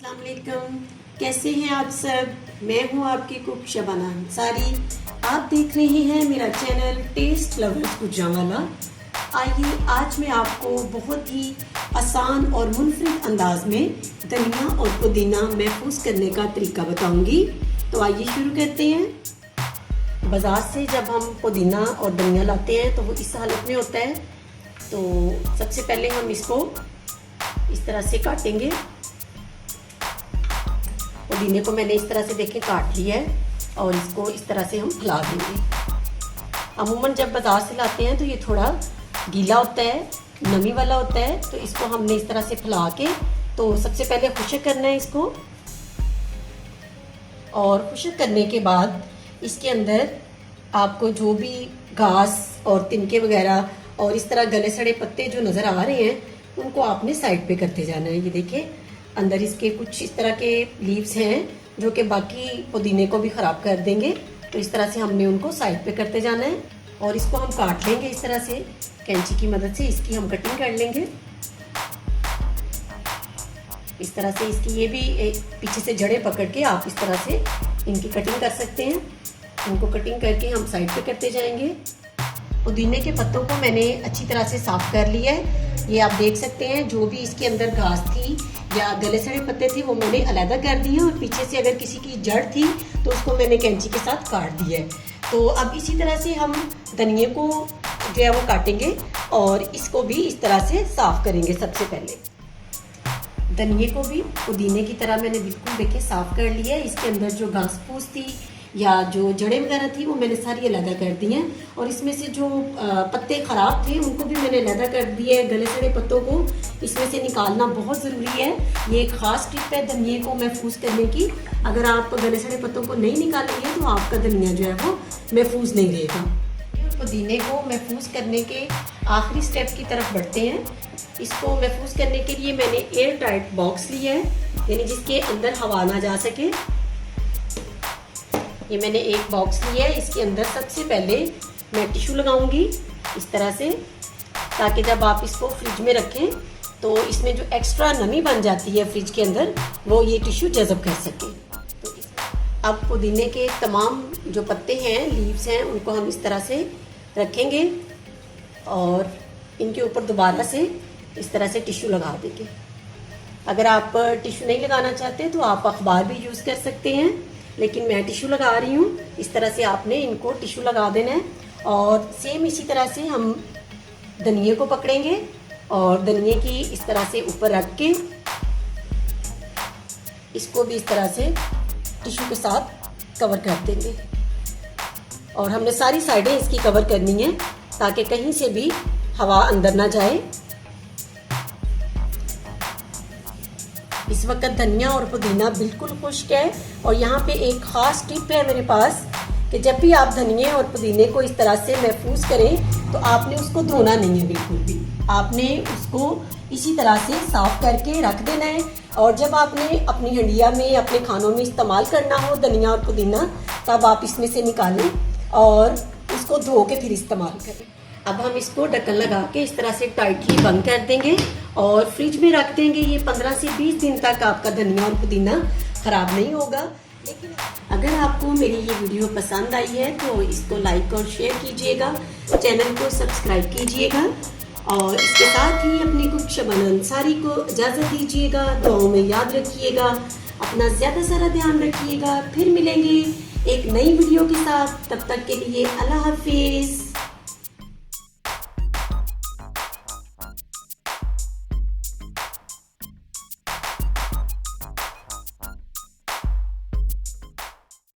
अस्सलाम वालेकुम, कैसे हैं आप सब। मैं हूं आपकी कुक शबाना अंसारी। आप देख रहे हैं मेरा चैनल टेस्ट लवर्स गुजरांवाला। आइए आज मैं आपको बहुत ही आसान और मुनफरिद अंदाज में धनिया और पुदीना महफूज करने का तरीका बताऊंगी। तो आइए शुरू करते हैं। बाज़ार से जब हम पुदीना और धनिया लाते हैं तो वो इस हालत में होता है। तो सबसे पहले हम इसको इस तरह से काटेंगे। पुदीने को मैंने इस तरह से देखें काट लिया है और इसको इस तरह से हम फैला देंगे। अमूमन जब बाज़ार से लाते हैं तो ये थोड़ा गीला होता है, नमी वाला होता है, तो इसको हमने इस तरह से फैला के तो सबसे पहले खुश्क करना है इसको। और खुश्क करने के बाद इसके अंदर आपको जो भी घास और तिनके वगैरह और इस तरह गले सड़े पत्ते जो नज़र आ रहे हैं उनको आपने साइड पे करते जाना है। ये देखिए अंदर इसके कुछ इस तरह के लीव्स हैं जो कि बाकी पुदीने को भी ख़राब कर देंगे, तो इस तरह से हमने उनको साइड पे करते जाना है। और इसको हम काट लेंगे इस तरह से, कैंची की मदद से इसकी हम कटिंग कर लेंगे। इस तरह से इसकी ये भी पीछे से जड़ें पकड़ के आप इस तरह से इनकी कटिंग कर सकते हैं। इनको कटिंग करके हम साइड पे करते जाएंगे। पुदीने के पत्तों को मैंने अच्छी तरह से साफ़ कर लिया है। ये आप देख सकते हैं जो भी इसके अंदर घास थी या गले सड़े पत्ते थे वो मैंने अलहदा कर दिए, और पीछे से अगर किसी की जड़ थी तो उसको मैंने कैंची के साथ काट दिया है। तो अब इसी तरह से हम धनिये को जो है वो काटेंगे और इसको भी इस तरह से साफ़ करेंगे। सबसे पहले धनिये को भी पुदीने की तरह मैंने बिल्कुल देखिए साफ़ कर लिया है। इसके अंदर जो घास फूस थी या जो जड़ें वगैरह थी वो मैंने सारी अलहदा कर दी हैं, और इसमें से जो पत्ते ख़राब थे उनको भी मैंने अलहदा कर दिए है। गले सड़े पत्तों को इसमें से निकालना बहुत ज़रूरी है। ये एक ख़ास टिप है धनिये को महफूज करने की। अगर आप गले सड़े पत्तों को नहीं निकालेंगे तो आपका धनिया जो है वो महफूज नहीं रहेगा। पुदीने को महफूज करने के आखिरी स्टेप की तरफ बढ़ते हैं। इसको महफूज करने के लिए मैंने एयर टाइट बॉक्स लिया है, यानी जिसके अंदर हवा ना जा सके। ये मैंने एक बॉक्स लिया है। इसके अंदर सबसे पहले मैं टिश्यू लगाऊंगी इस तरह से, ताकि जब आप इसको फ्रिज में रखें तो इसमें जो एक्स्ट्रा नमी बन जाती है फ्रिज के अंदर वो ये टिश्यू जज़ब कर सके। तो अब पुदीने के तमाम जो पत्ते हैं, लीव्स हैं, उनको हम इस तरह से रखेंगे और इनके ऊपर दोबारा से इस तरह से टिश्यू लगा देंगे। अगर आप टिश्यू नहीं लगाना चाहते तो आप अखबार भी यूज़ कर सकते हैं, लेकिन मैं टिश्यू लगा रही हूँ। इस तरह से आपने इनको टिश्यू लगा देना है। और सेम इसी तरह से हम धनिये को पकड़ेंगे और धनिये की इस तरह से ऊपर रख के इसको भी इस तरह से टिश्यू के साथ कवर कर देंगे। और हमने सारी साइडें इसकी कवर करनी है ताकि कहीं से भी हवा अंदर ना जाए। इस वक्त धनिया और पुदीना बिल्कुल खुश्क है। और यहाँ पे एक ख़ास टिप है मेरे पास कि जब भी आप धनिये और पुदीने को इस तरह से महफूज करें तो आपने उसको धोना नहीं है बिल्कुल भी। आपने उसको इसी तरह से साफ़ करके रख देना है, और जब आपने अपनी हंडिया में अपने खानों में इस्तेमाल करना हो धनिया और पुदीना तब आप इसमें से निकालें और उसको धो के फिर इस्तेमाल करें। अब हम इसको ढक्कन लगा के इस तरह से टाइटली बंद कर देंगे और फ्रिज में रख देंगे। ये 15 से 20 दिन तक आपका धनिया और पुदीना ख़राब नहीं होगा। लेकिन अगर आपको मेरी ये वीडियो पसंद आई है तो इसको लाइक और शेयर कीजिएगा, चैनल को सब्सक्राइब कीजिएगा, और इसके साथ ही अपनी कुक शबाना अंसारी को इजाज़त दीजिएगा। दुआओं में याद रखिएगा, अपना ज़्यादा सारा ध्यान रखिएगा। फिर मिलेंगे एक नई वीडियो के साथ, तब तक के लिए अल्लाह हाफिज़।